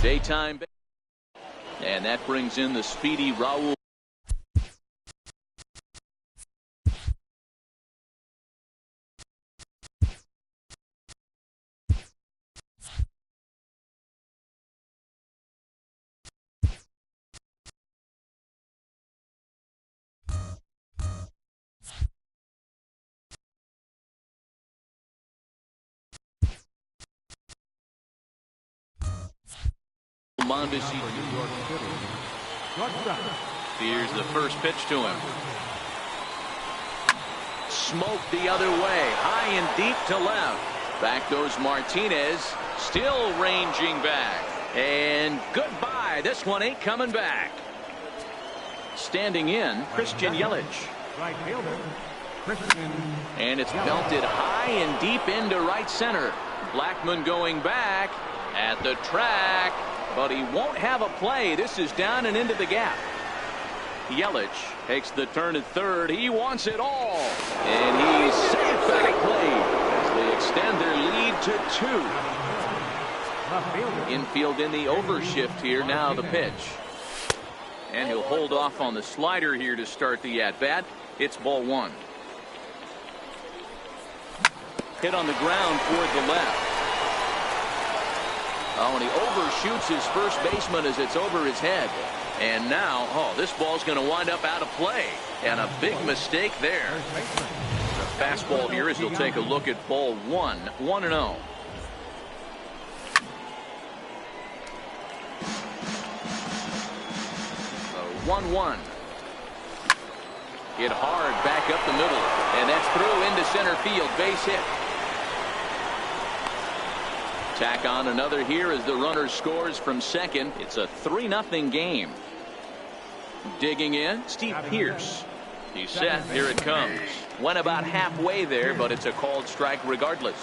Daytime. And that brings in the speedy Raul. Mondesi. Here's the first pitch to him. Smoked the other way, high and deep to left. Back goes Martinez, still ranging back. And goodbye. This one ain't coming back. Standing in, Christian Yelich. Right fielder, Christian. And it's belted high and deep into right center. Blackmon going back at the track, but he won't have a play. This is down and into the gap. Yelich takes the turn at third. He wants it all. And he's safe back plate as they extend their lead to 2. Infield in the overshift here. Now the pitch. And he'll hold off on the slider here to start the at-bat. It's ball 1. Hit on the ground toward the left. Oh, and he overshoots his first baseman as it's over his head. And now, this ball's going to wind up out of play. And a big mistake there. The fastball here as he'll take a look at ball 1. 1-0. So 1-1. Hit hard back up the middle. And that's through into center field. Base hit. Tack on another here as the runner scores from second. It's a 3-0 game. Digging in, Steve Pearce. He's set. Here it comes. Went about halfway there, but it's a called strike regardless.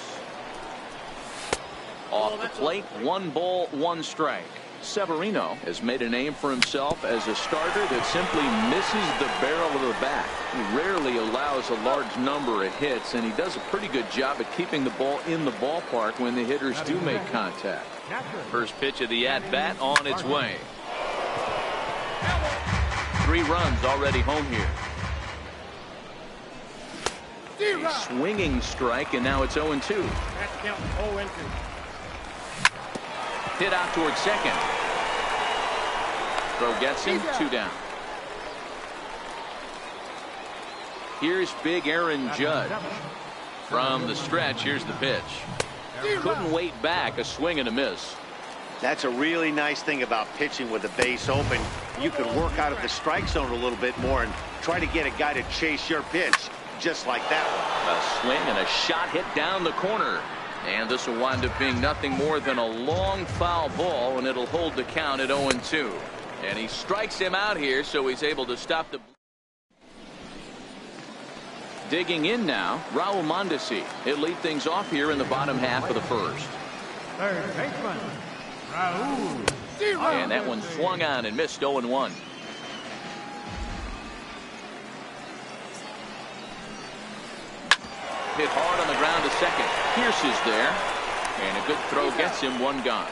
Off the plate, 1 ball, 1 strike. Severino has made a name for himself as a starter that simply misses the barrel of the bat. He rarely allows a large number of hits, and he does a pretty good job at keeping the ball in the ballpark when the hitters do make contact. First pitch of the at-bat on its way. 3 runs already home here. A swinging strike, and now it's 0-2. Hit out towards second. Throw gets him. 2 down. Here's big Aaron Judge. From the stretch, here's the pitch. Couldn't wait back. A swing and a miss. That's a really nice thing about pitching with the base open. You can work out of the strike zone a little bit more and try to get a guy to chase your pitch, just like that one. A swing and a shot hit down the corner. And this will wind up being nothing more than a long foul ball, and it'll hold the count at 0-2. And he strikes him out here, so he's able to stop the. Digging in now, Raul Mondesi. He'll lead things off here in the bottom half of the first. Third baseman, Raul. And that one swung on and missed. 0-1. Hit hard on the ground to second. Pierce is there. And a good throw gets him. 1 gone.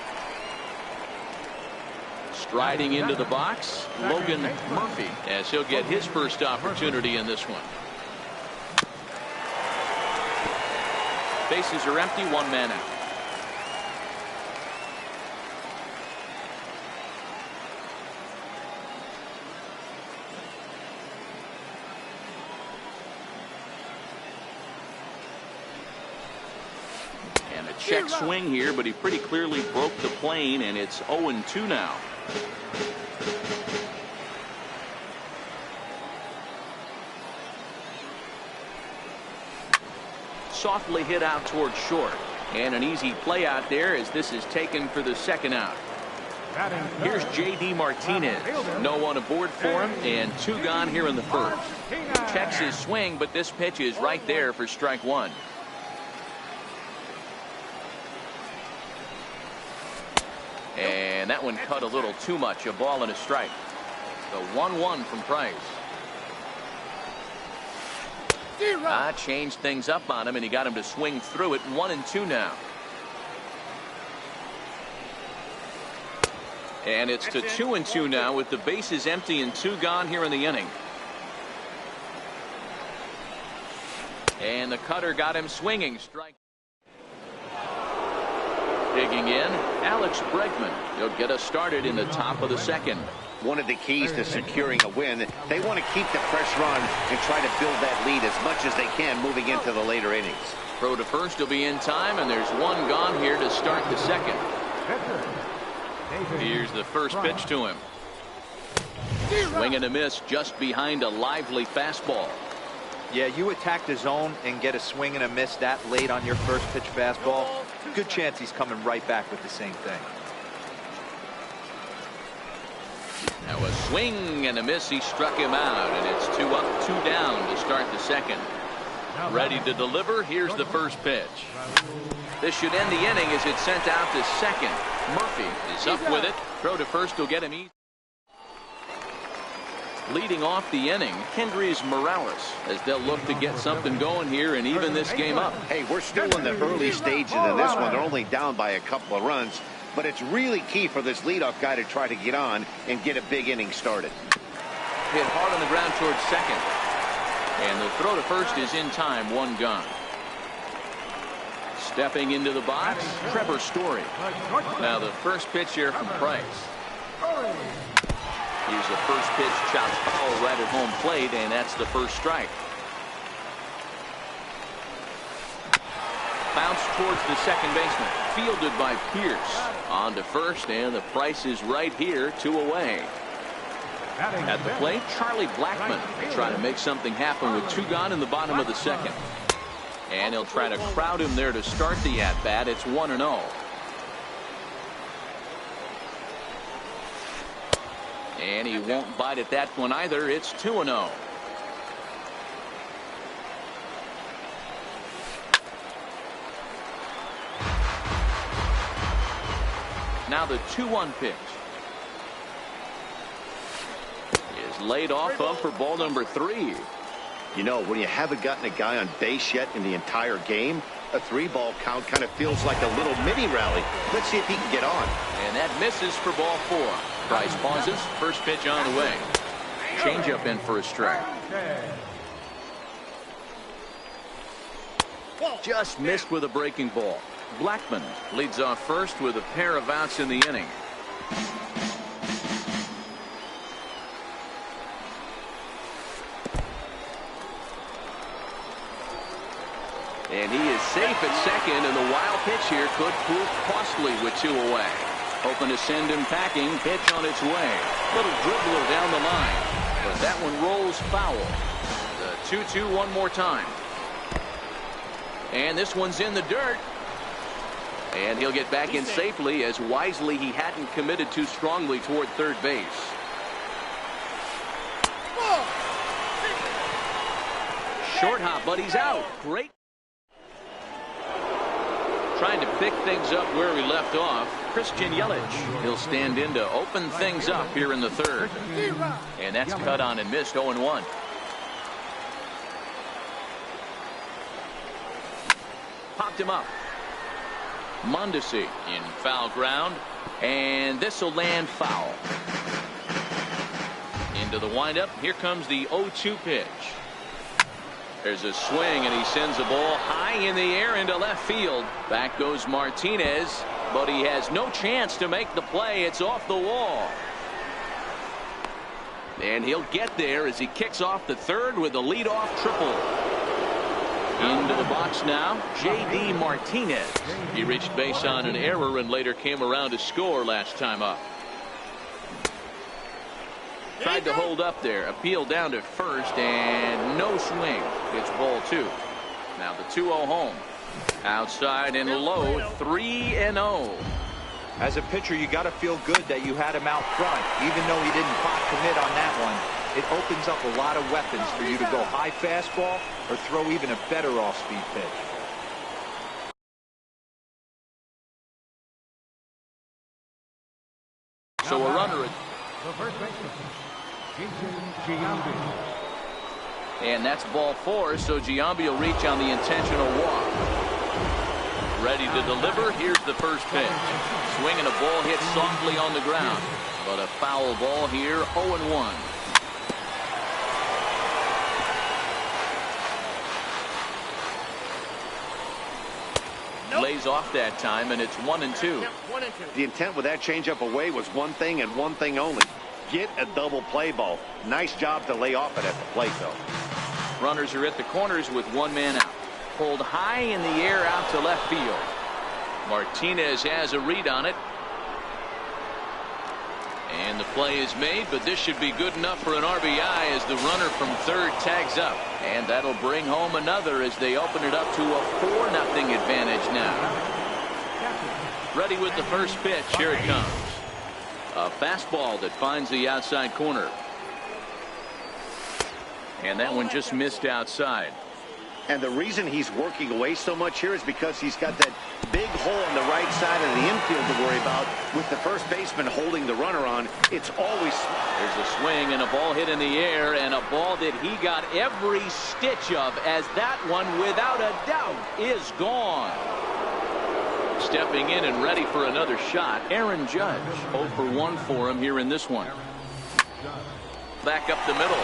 Striding into the box, Logan Murphy, as he'll get his first opportunity in this one. Bases are empty. 1 man out. Check swing here, but he pretty clearly broke the plane, and it's 0-2 now. Softly hit out towards short, and an easy play out there as this is taken for the second out. Here's J.D. Martinez. No one aboard for him, and 2 gone here in the first. Checks his swing, but this pitch is right there for strike 1. And that one cut a little too much. A ball and a strike. The 1-1 from Price. Changed things up on him, and he got him to swing through it. 1-2 now. And it's to 2-2 now with the bases empty and 2 gone here in the inning. And the cutter got him swinging. Strike. Digging in, Alex Bregman. He'll get us started in the top of the second. One of the keys to securing a win, they want to keep the pressure on and try to build that lead as much as they can moving into the later innings. Throw to first will be in time, and there's 1 gone here to start the second. Here's the first pitch to him. Swing and a miss just behind a lively fastball. Yeah, you attack the zone and get a swing and a miss that late on your first pitch fastball. Good chance he's coming right back with the same thing. Now a swing and a miss. He struck him out, and it's 2 up, 2 down to start the second. Ready to deliver. Here's the first pitch. This should end the inning as it's sent out to second. Murphy is up with it. Throw to first will get him easy. Leading off the inning, Kendrys Morales, as they'll look to get something going here and even this game up. Hey, we're still in the early stages of this one. They're only down by a couple of runs, but it's really key for this leadoff guy to try to get on and get a big inning started. Hit hard on the ground towards second. And the throw to first is in time, 1 gone. Stepping into the box, Trevor Story. Now the first pitch here from Price. Here's the first pitch, chops foul right at home plate, and that's the first strike. Bounce towards the second baseman, fielded by Pierce. On to first, and the Price is right here, 2 away. At the plate, Charlie Blackmon trying to make something happen with 2 gone in the bottom of the second. And he'll try to crowd him there to start the at-bat. It's 1-0. And he won't bite at that one either. It's 2-0. Now the 2-1 pitch is laid off of for ball number 3. You know, when you haven't gotten a guy on base yet in the entire game, a 3-ball count kind of feels like a little mini rally. Let's see if he can get on. And that misses for ball 4. Price pauses. First pitch on the way. Changeup in for a strike. Just missed with a breaking ball. Blackmon leads off first with a pair of outs in the inning. And he is safe at second, and the wild pitch here could prove costly with 2 away. Hoping to send him packing. Pitch on its way. Little dribbler down the line. But that one rolls foul. The 2-2 one more time. And this one's in the dirt. And he'll get back in safely, as wisely he hadn't committed too strongly toward third base. Short hop, but he's out. Great. Trying to pick things up where we left off. Christian Yelich. He'll stand in to open things up here in the third. And that's cut on and missed. 0-1. Popped him up. Mondesi in foul ground. And this will land foul. Into the windup. Here comes the 0-2 pitch. There's a swing, and he sends the ball high in the air into left field. Back goes Martinez, but he has no chance to make the play. It's off the wall. And he'll get there as he kicks off the third with a leadoff triple. Into the box now, J.D. Martinez. He reached base on an error and later came around to score last time up. Tried to hold up there. Appeal down to first, and no swing. It's ball 2. Now the 2-0 home. Outside and low, 3-0. As a pitcher, you got to feel good that you had him out front. Even though he didn't pot commit on that one, it opens up a lot of weapons for you to go high fastball or throw even a better off-speed pitch. So a runner. The first baseman, Jason Giambi. And that's ball 4, so Giambi will reach on the intentional walk. Ready Ready to deliver. Here's the first pitch. Swinging, a ball hit softly on the ground. But a foul ball here, 0-1. Lays off that time, and it's 1-2. The intent with that changeup away was one thing and one thing only. Get a double play ball. Nice job to lay off it at the plate, though. Runners are at the corners with one man out. Pulled high in the air out to left field. Martinez has a read on it. And the play is made, but this should be good enough for an RBI as the runner from third tags up. And that'll bring home another as they open it up to a 4-0 advantage now. Ready with the first pitch. Here it comes. A fastball that finds the outside corner. And that one just missed outside. And the reason he's working away so much here is because he's got that big hole on the right side of the infield to worry about. With the first baseman holding the runner on, it's always... There's a swing and a ball hit in the air, and a ball that he got every stitch of, as that one, without a doubt, is gone. Stepping in and ready for another shot, Aaron Judge. 0 for 1 for him here in this one. Back up the middle.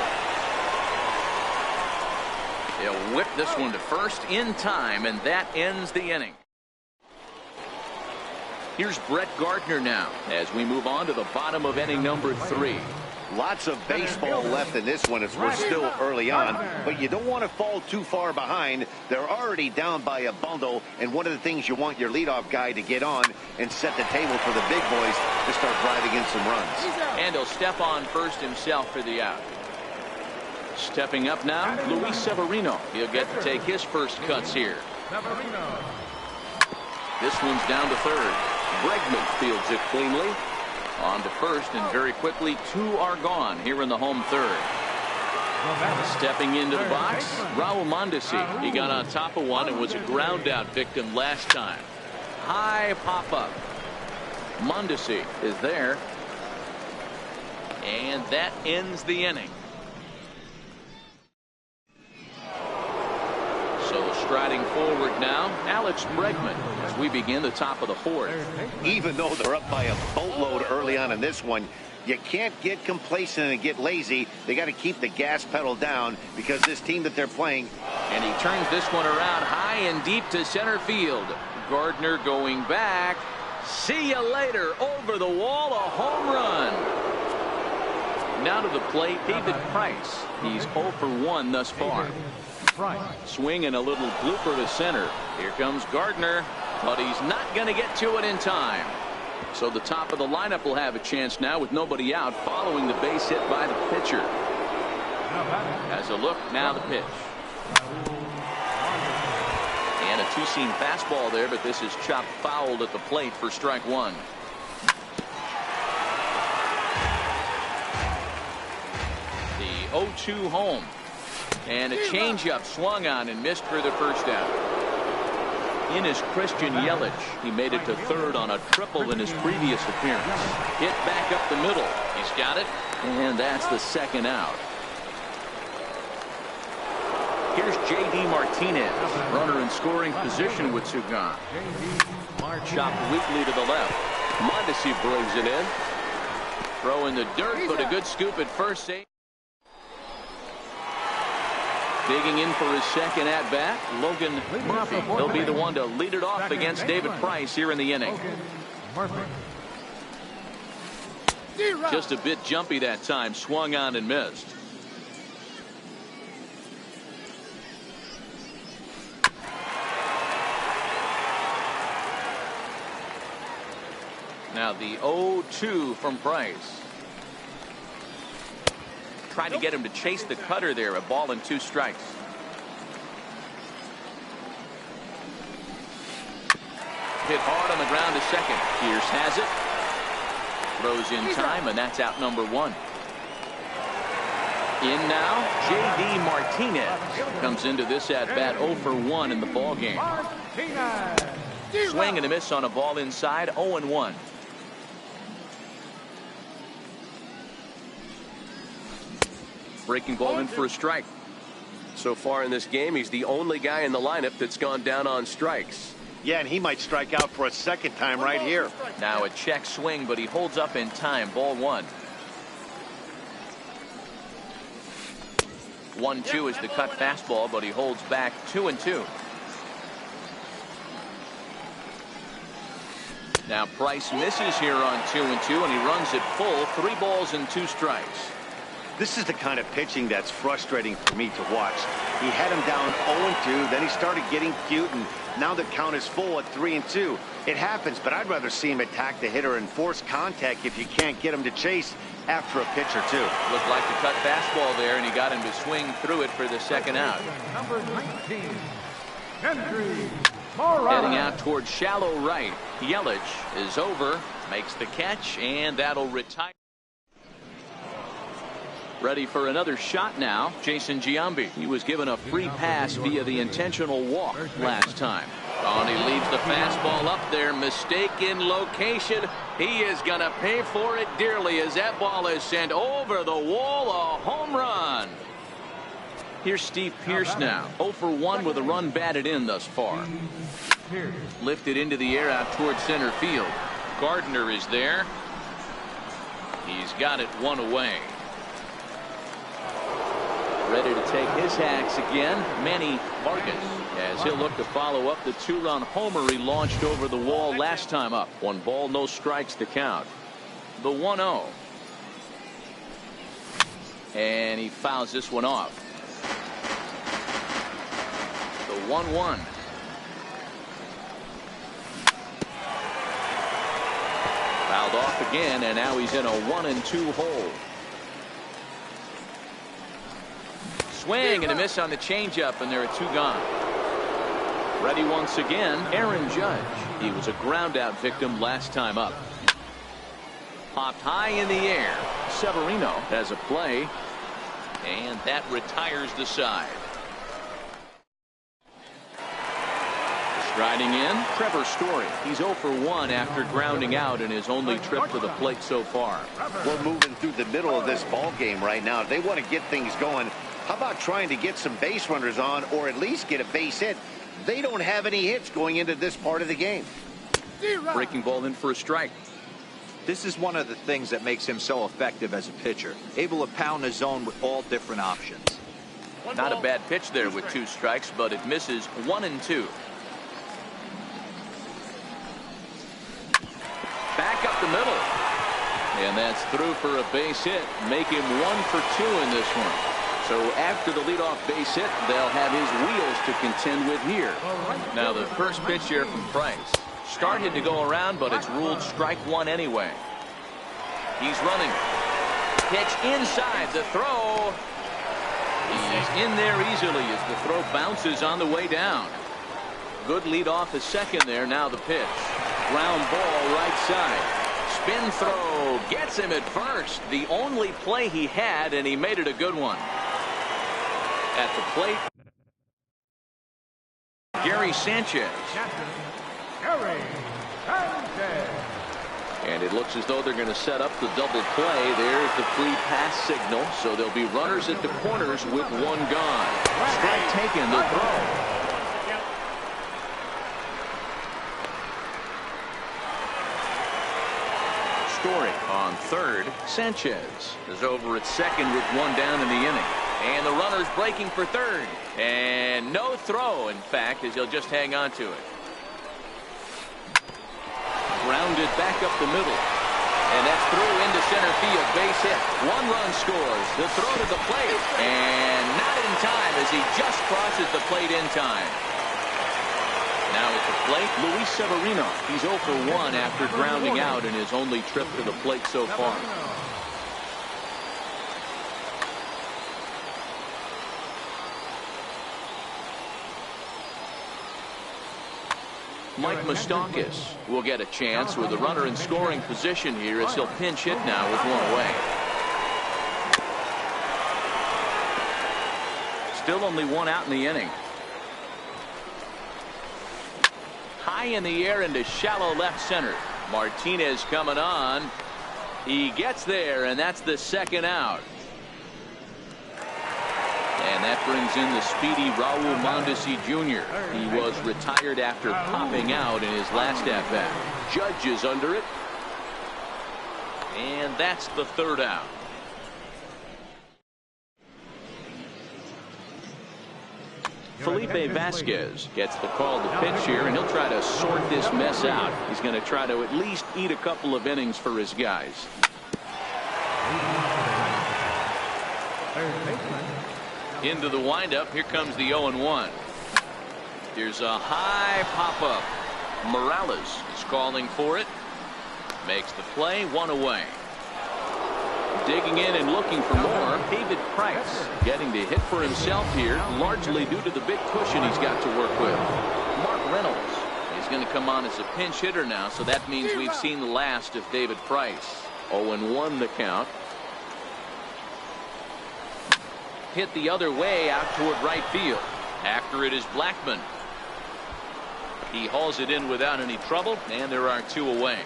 He'll whip this one to first in time, and that ends the inning. Here's Brett Gardner now as we move on to the bottom of inning number 3. Lots of baseball left in this one as we're still early on, but you don't want to fall too far behind. They're already down by a bundle, and one of the things you want your leadoff guy to get on and set the table for the big boys to start driving in some runs. And he'll step on first himself for the out. Stepping up now, Luis Severino. He'll get to take his first cuts here. This one's down to third. Bregman fields it cleanly. On to first, and very quickly 2 are gone here in the home third. Stepping into the box, Raul Mondesi. He got on top of one and was a ground out victim last time. High pop up. Mondesi is there. And that ends the inning. So striding forward now, Alex Bregman as we begin the top of the 4th. Even though they're up by a boatload early on in this one, you can't get complacent and get lazy. They got to keep the gas pedal down because this team that they're playing. And he turns this one around high and deep to center field. Gardner going back. See you later. Over the wall, a home run. Now to the plate, David Price. He's 0 for 1 thus far. Swing and a little blooper to center. Here comes Gardner, but he's not going to get to it in time. So the top of the lineup will have a chance now with nobody out following the base hit by the pitcher. As a look, now the pitch. And a two-seam fastball there, but this is chopped fouled at the plate for strike 1. The 0-2 home. And a changeup swung on and missed for the first out. In is Christian Yelich. He made it to third on a triple in his previous appearance. Hit back up the middle. He's got it. And that's the second out. Here's J.D. Martinez. Runner in scoring position with Sugan. Chopped weakly to the left. Mondesi brings it in. Throw in the dirt, but a good scoop at first. Save. Digging in for his second at-bat, Logan Murphy. He'll be the one to lead it off against David Price here in the inning. Just a bit jumpy that time. Swung on and missed. Now the 0-2 from Price. Tried to get him to chase the cutter there. A ball and 2 strikes. Hit hard on the ground to second. Pierce has it. Throws in time, and that's out number 1. In now, J.D. Martinez comes into this at bat 0 for 1 in the ball game. Swing and a miss on a ball inside. 0-1. Breaking ball in for a strike. So far in this game, he's the only guy in the lineup that's gone down on strikes. Yeah, and he might strike out for a second time right here. Now a check swing, but he holds up in time. Ball 1. 1-2 is the cut fastball, but he holds back 2-2. Now Price misses here on 2-2, and he runs it full. 3 balls and 2 strikes. This is the kind of pitching that's frustrating for me to watch. He had him down 0-2, then he started getting cute, and now the count is full at 3-2. It happens, but I'd rather see him attack the hitter and force contact if you can't get him to chase after a pitch or two. Looked like the cut fastball there, and he got him to swing through it for the second out. Number 19, Henry Morales. Heading out towards shallow right. Yelich is over, makes the catch, and that'll retire. Ready for another shot now, Jason Giambi. He was given a free pass via the intentional walk last time. Oh, and he leaves the fastball up there. Mistaken location. He is going to pay for it dearly as that ball is sent over the wall. A home run. Here's Steve Pearce now. 0 for 1 with a run batted in thus far. Lifted into the air out towards center field. Gardner is there. He's got it 1 away. Ready to take his hacks again, Manny Vargas, as he'll look to follow up the 2-run homer he launched over the wall last time up. 1 ball, no strikes to count. The 1-0. And he fouls this one off. The 1-1. Fouled off again, and now he's in a 1-2 hole. Swing and a miss on the changeup, and there are 2 gone. Ready once again, Aaron Judge. He was a ground-out victim last time up. Popped high in the air. Severino has a play, and that retires the side. Striding in, Trevor Story. He's 0 for 1 after grounding out in his only trip to the plate so far. We're moving through the middle of this ball game right now. They want to get things going. How about trying to get some base runners on, or at least get a base hit? They don't have any hits going into this part of the game. Breaking ball in for a strike. This is one of the things that makes him so effective as a pitcher. Able to pound the zone with all different options. Not a bad pitch there with 2 strikes, but it misses 1-2. Back up the middle. And that's through for a base hit. Make him 1 for 2 in this one. So after the leadoff base hit, they'll have his wheels to contend with here. Now the first pitch here from Price. Started to go around, but it's ruled strike 1 anyway. He's running. Pitch inside. The throw. He's in there easily as the throw bounces on the way down. Good lead off the second there. Now the pitch. Ground ball right side. Spin throw. Gets him at first. The only play he had, and he made it a good one. At the plate, Gary Sanchez. And it looks as though they're going to set up the double play. There's the free pass signal. So there'll be runners at the corners with 1 gone. Strike taken, the throw. Story on third. Sanchez is over at second with 1 down in the inning. And the runner's breaking for third. And no throw, in fact, as he'll just hang on to it. Grounded back up the middle. And that's through into center field. Base hit. 1 run scores. The throw to the plate. And not in time as he just crosses the plate in time. Now at the plate, Luis Severino. He's 0 for 1 after grounding out in his only trip to the plate so far. Mike Moustakas will get a chance with a runner in scoring position here as he'll pinch hit now with 1 away. Still only 1 out in the inning. High in the air into shallow left center. Martinez coming on. He gets there, and that's the second out. And And that brings in the speedy Raul Mondesi Jr. He was retired after popping out in his last at-bat. Judge is under it. And that's the third out. Felipe Vasquez gets the call to pitch here, and he'll try to sort this mess out. He's going to try to at least eat a couple of innings for his guys. Into the windup. Here comes the 0-1. Here's a high pop-up. Morales is calling for it. Makes the play, one away. Digging in and looking for more, David Price getting to hit for himself here, largely due to the big cushion he's got to work with. Mark Reynolds is going to come on as a pinch hitter now, so that means we've seen the last of David Price. 0-1 the count. Hit the other way out toward right field. After it is Blackmon. He hauls it in without any trouble, and there are two away.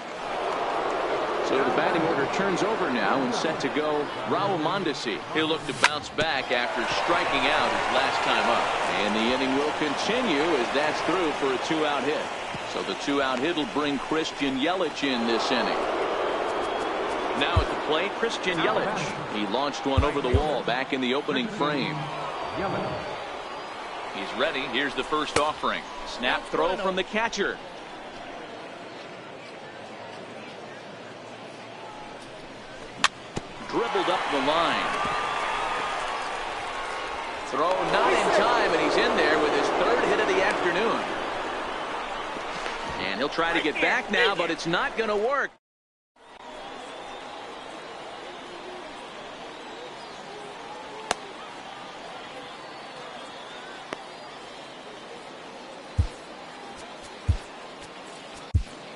So the batting order turns over now and set to go Raul Mondesi. He'll look to bounce back after striking out his last time up. And the inning will continue as that's through for a two-out hit. So the two-out hit will bring Christian Yelich in this inning. Now at the plate, Christian Yelich. He launched one over the wall back in the opening frame. He's ready. Here's the first offering. Snap throw from the catcher. Dribbled up the line. Throw not in time, and he's in there with his third hit of the afternoon. And he'll try to get back now, but it's not going to work.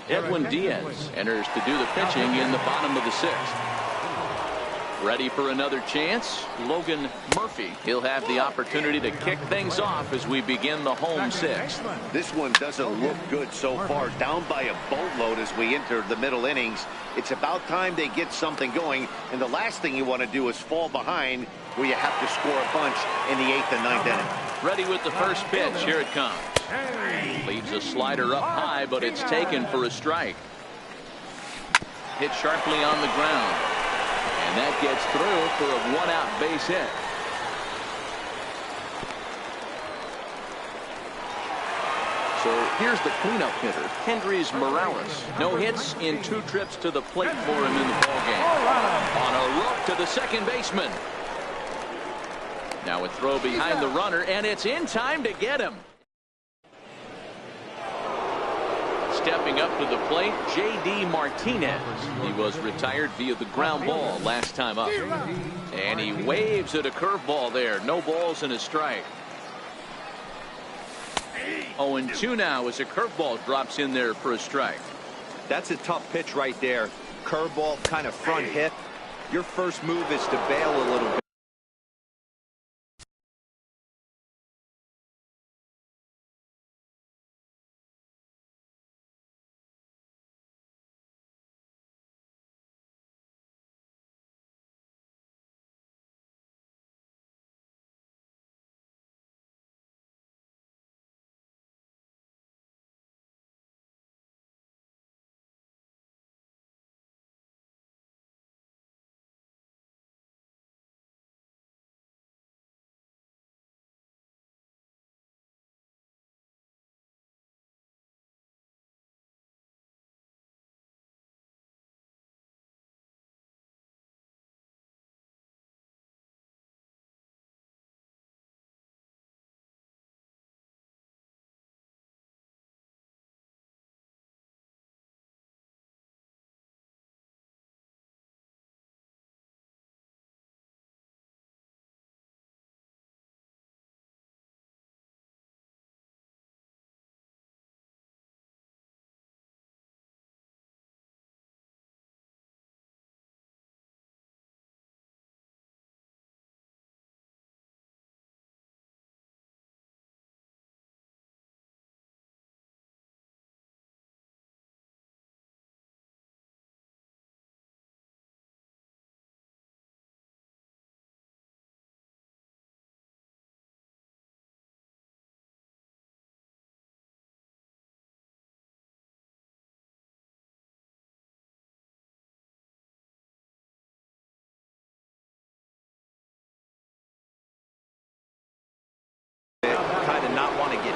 Edwin Diaz enters to do the pitching in the bottom of the sixth. Ready for another chance, Logan Murphy. He'll have the opportunity to kick things off as we begin the home sixth. This one doesn't look good so far. Down by a boatload as we enter the middle innings. It's about time they get something going, and the last thing you want to do is fall behind where you have to score a bunch in the 8th and 9th inning. Ready with the first pitch. Here it comes. Leaves a slider up high, but it's taken for a strike. Hit sharply on the ground. And that gets through for a one-out base hit. So here's the cleanup hitter, Kendrys Morales. No hits in 2 trips to the plate for him in the ballgame. On a rope to the second baseman. Now a throw behind the runner, and it's in time to get him. Stepping up to the plate, J.D. Martinez. He was retired via the ground ball last time up. And he waves at a curveball there. No balls and a strike. 0-2 now as a curveball drops in there for a strike. That's a tough pitch right there. Curveball, kind of front hit. Your first move is to bail a little bit.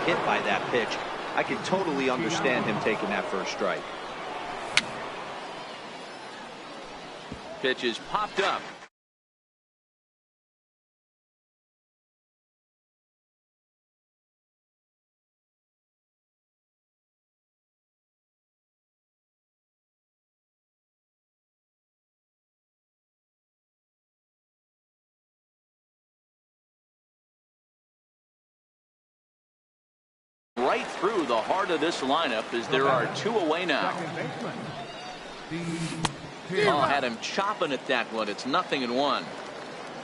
hit by that pitch, I can totally understand him taking that first strike. Pitch is popped up. Right through the heart of this lineup as there are 2 away now. Oh, had him chopping at that one. It's 0-1.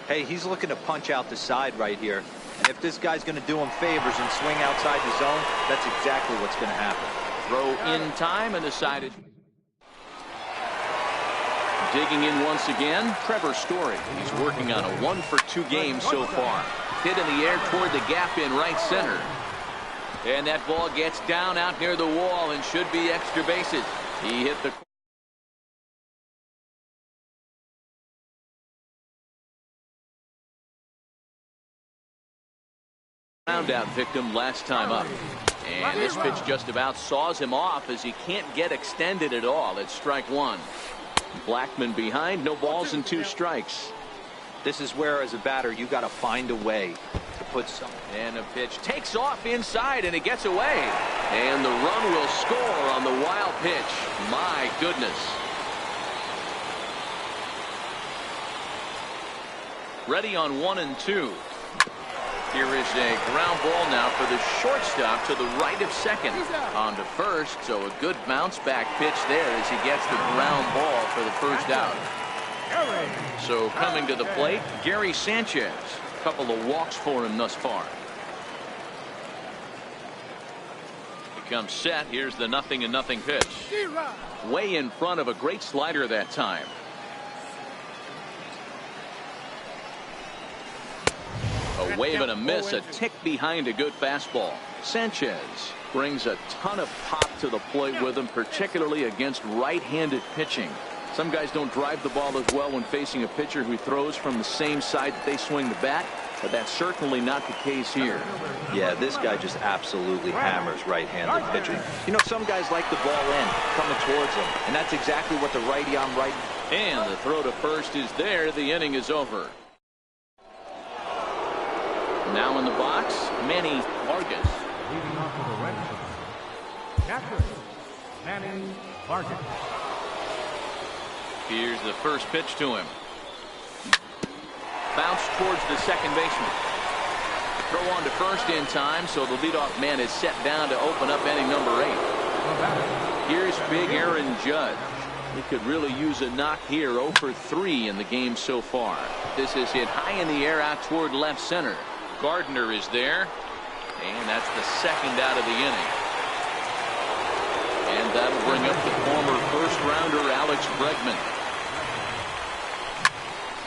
Hey, he's looking to punch out the side right here. And if this guy's going to do him favors and swing outside the zone, that's exactly what's going to happen. Throw in time and decided. Digging in once again, Trevor Story. He's working on a 1-for-2 game so far. Hit in the air toward the gap in right center. And that ball gets down out near the wall and should be extra bases. He hit the ground out victim last time up. And this pitch just about saws him off as he can't get extended at all. It's strike 1. Blackmon behind, no balls and 2 strikes. This is where, as a batter, you got to find a way to put some. And a pitch takes off inside and it gets away. And the run will score on the wild pitch. My goodness. Ready on 1 and 2. Here is a ground ball now for the shortstop to the right of second. On to first, so a good bounce back pitch there as he gets the ground ball for the first out. So coming to the plate, Gary Sanchez. A couple of walks for him thus far. He comes set. Here's the 0-0 pitch. Way in front of a great slider that time. A wave and a miss, a tick behind a good fastball. Sanchez brings a ton of pop to the plate with him, particularly against right-handed pitching. Some guys don't drive the ball as well when facing a pitcher who throws from the same side that they swing the bat, but that's certainly not the case here. Yeah, this guy just absolutely hammers right-handed pitching. You know, some guys like the ball in, coming towards him, and that's exactly what the righty on right. And the throw to first is there. The inning is over. Now in the box, Manny Vargas. Leading off for the Red Sox, catcher, Manny Vargas. Here's the first pitch to him. Bounce towards the second baseman. Throw on to first in time, so the leadoff man is set down to open up inning number 8. Here's big Aaron Judge. He could really use a knock here. 0 for 3 in the game so far. This is hit high in the air out toward left center. Gardner is there, and that's the second out of the inning. And that'll bring up the former first-rounder Alex Bregman.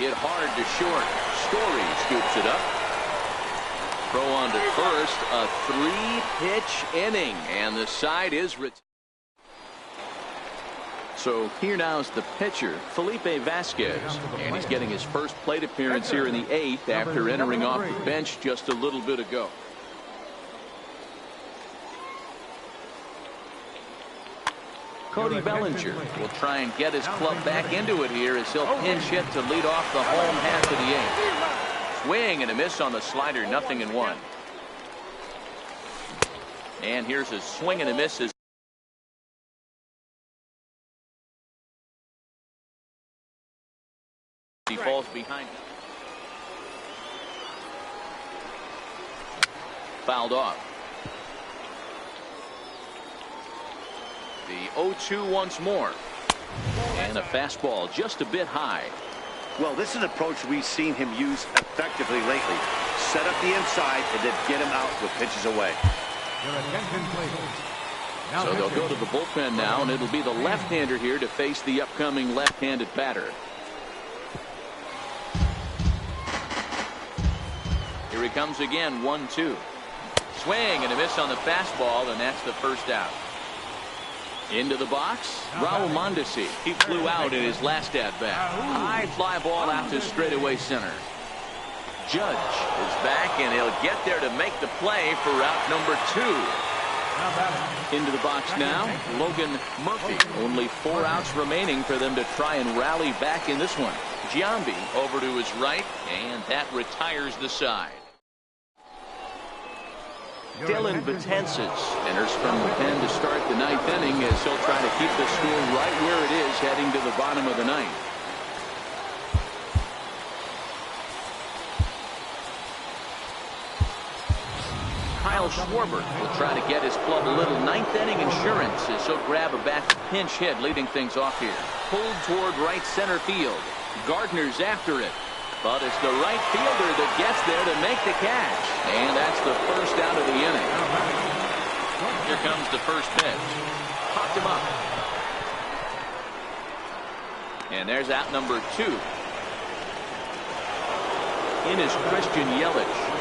Hit hard to short. Story scoops it up. Throw on to first. A 3-pitch inning, and the side is retired. So here now is the pitcher, Felipe Vasquez, and he's getting his first plate appearance here in the 8th after entering off the bench just a little bit ago. Cody Bellinger will try and get his club back into it here as he'll pinch hit to lead off the home half of the 8th. Swing and a miss on the slider, 0-1. And here's a swing and a miss. He falls behind. Fouled off. The 0-2 once more. And a fastball just a bit high. Well, this is an approach we've seen him use effectively lately. Set up the inside and then get him out with pitches away. Your attention, please. So they'll go to the bullpen now, and it'll be the left-hander here to face the upcoming left-handed batter. Here he comes again, 1-2. Swing and a miss on the fastball, and that's the first out. Into the box, Raul Mondesi. He flew out in his last at-bat. High fly ball out to straightaway center. Judge is back, and he'll get there to make the play for route number 2. Into the box now, Logan Murphy. Only 4 outs remaining for them to try and rally back in this one. Giambi over to his right, and that retires the side. Dylan Betances enters from the pen to start the 9th inning as he'll try to keep the score right where it is heading to the bottom of the 9th. Kyle Schwarber will try to get his club a little 9th inning insurance as he'll grab a back pinch hit leading things off here. Pulled toward right center field. Gardner's after it. But it's the right fielder that gets there to make the catch. And that's the first out of the inning. Here comes the first pitch. Popped him up. And there's out number 2. In is Christian Yelich.